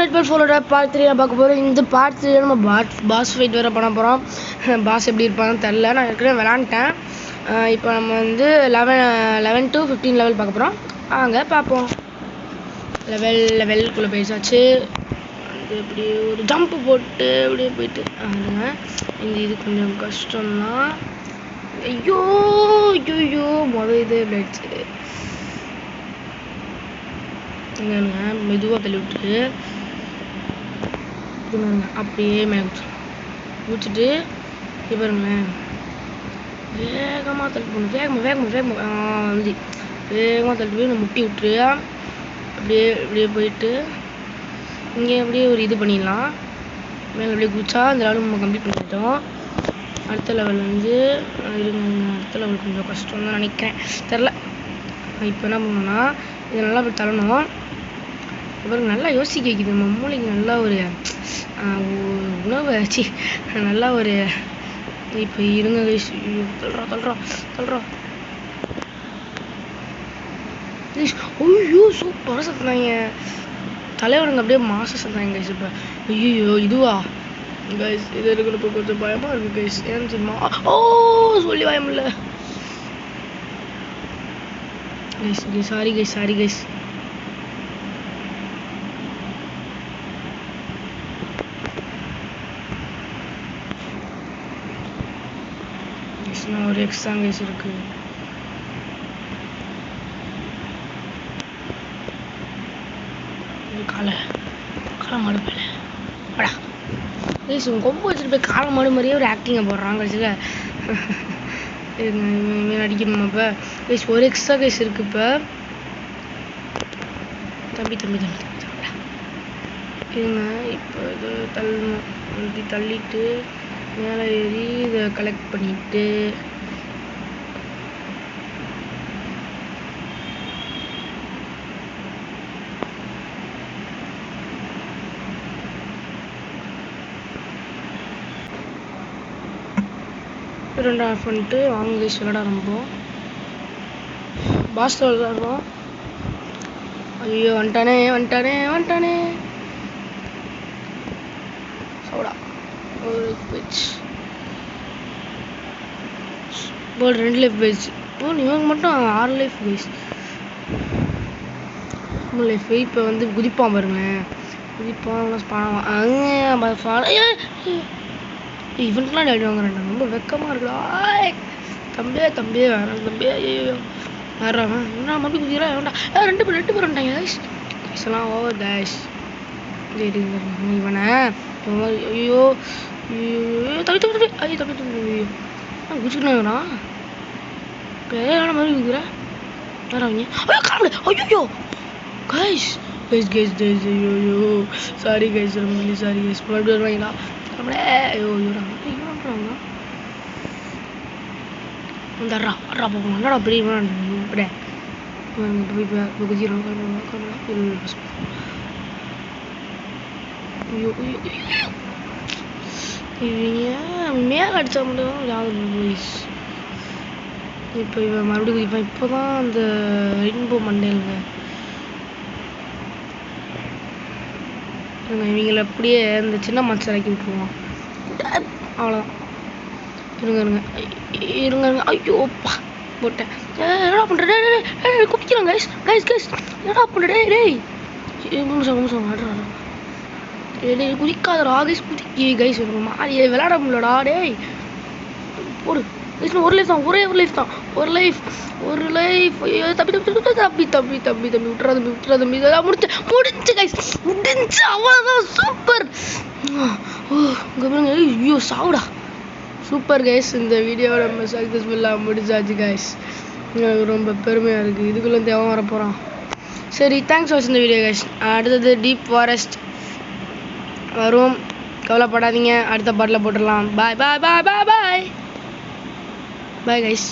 Nightmare 4 part 3 பார்க்க போகிறோம். இந்த பார்ட் 3 நம்ம பாஸ் ஃபைட் வேறு பண்ண போகிறோம். பாஸ் எப்படி இருப்பான்னு தெரில, நான் ஏற்கனவே விளாண்டேன். இப்போ நம்ம வந்து 11 to 15 லெவல் பார்க்க போகிறோம். வாங்க பார்ப்போம். லெவலுக்குள்ளே பேசாச்சு. அது இப்படி ஒரு ஜம்ப்பு போட்டு அப்படியே போயிட்டு இந்த இது கொஞ்சம் கஷ்டம்தான். ஐயோ ஐயோ மொதல் இது ஆயிடுச்சு. மெதுவாக தள்ளி விட்டுட்டு அப்படியே முடிச்சுட்டு பாருங்களேன், வேகமாக தள்ளி போகணும். வேகமாக வந்து வேகமாக தள்ளி போய் முட்டி விட்டுரு. அப்படியே போயிட்டு இங்கே அப்படியே ஒரு இது பண்ணிடலாம். மேலே அப்படியே குதிச்சா அந்த லெவல் நம்ம கம்ப்ளீட் பண்ணிட்டோம். அடுத்த லெவல் வந்து அடுத்த லெவல் கொஞ்சம் கஷ்டம் தான் நினைக்கிறேன், தெரில. இப்போ என்ன பண்ணணும்னா இதை நல்லா போய் தள்ளணும். அப்புறம் நல்லா யோசிக்க வைக்குது நம்ம மூளைக்கு. நல்லா ஒரு உணவு ஆச்சு, நல்லா ஒரு இப்போ இருங்க தள்ளுறோம். ஐயோ சூப்பராக சத்துனாங்க தலைவருங்க, அப்படியே மாசம் சத்துனாங்க கைஸ். இப்போ ஐயோ இதுவா கைஸ், இது இருக்கிறப்ப கொஞ்சம் பயமாக இருக்குது கைஸ். ஏன்னு தெரியுமா? சொல்லி பயம் இல்லை கைஸ். Sorry guys. ஒரு எக்ஸ்ட்ரா கைஸ் இருக்கு. காளை மாடு மேலே படா கைஸ். உங்க கொம்பு வச்சுட்டு போய் காளை மாடு மாதிரியே ஒரு ஆக்டிங்கை போடுறாங்க கைஸில். அடிக்கணுமா இப்போ கைஸ்? ஒரு எக்ஸ்ட்ரா கைஸ் இருக்கு. இப்போ தம்பி இருங்க. இப்போ இது தள்ளணும். தள்ளிட்டு மேலே ஏறி இதை கலெக்ட் பண்ணிட்டு ரெண்டு ஆஃப் பண்ணிட்டு வாங்க கைஸ் விளையாட ஆரம்பிப்போம். பாஸ் விளையாடுறோம். ஐயோ வந்துட்டானே சவுடா. ஒரு பேஜ் போல் 2 லைஃப் பேஜ். இவங்க மட்டும் 6 லைஃப் பேஜ். 3 லைஃப். இப்போ வந்து குதிப்பான் பாருங்க, இவன்ட்டுலாம் டேடி வாங்குறேன். ரொம்ப வெக்கமாக இருக்குடா. தம்பி வேணாம் தம்பி. ஐயோ வேறான் என்ன மறுபடியும் குதிக்கிறா வேண்டாம். 2 பேர் வந்துட்டாங்க கைஸ். கைஸ்லாம் over guys. இவனை ஐயோ தம்பி ஐயோ தம்பி குதிச்சுக்கிட்டா மாதிரி குதிக்கிறேன். ஐயோ கைஸ் ஐயோ சாரி கைஸ், ரொம்ப சாரி கைஸ். மறுபடியும் வருவாங்களா நம்மளே? ஐயோ போகணும். என்னடா பெரிய மேலே அடிச்சா மட்டும் யாவது. இப்போ இவன் மறுபடியும் குதிப்பான். இப்போதான் அந்த ரெயின்போ மண்டேலுங்க இவங்களை அப்படியே இந்த சின்ன மச்ச இறக்கி விட்டுருவான். அவ்வளோதான். இருங்க ஐயோப்பா போட்டேன். என்னடா பண்ணுற? குதிக்கிறான் கைஸ். என்னடா பண்ணுற? டேய் குதிக்காதடா கைஸ். குதிக்கி கைஸ் மாறி விளையாட முடியலடா. டேய் போடு கைஸ். ஒரு லைஃப் தான், ஒரு லைஃப். தம்பி விட்டுறா தம்பி. முடிச்சு கைஸ், முடிஞ்சு. அவ்வளோதான். சூப்பர். ஐயோ சாவுடா. Super guys. இந்த வீடியோவை நம்ம சக்ஸஸ்ஃபுல்லாக முடிச்சாச்சு கைஸ். எனக்கு ரொம்ப பெருமையாக இருக்குது. இதுக்குள்ளே தேவை வர போகிறான். சரி, தேங்க்ஸ் ஃபார் இந்த வீடியோ கைஸ். அடுத்தது டீப் ஃபாரஸ்ட் வரும், கவலைப்படாதீங்க. அடுத்த பாட்டில் போட்டுடலாம். Bye guys.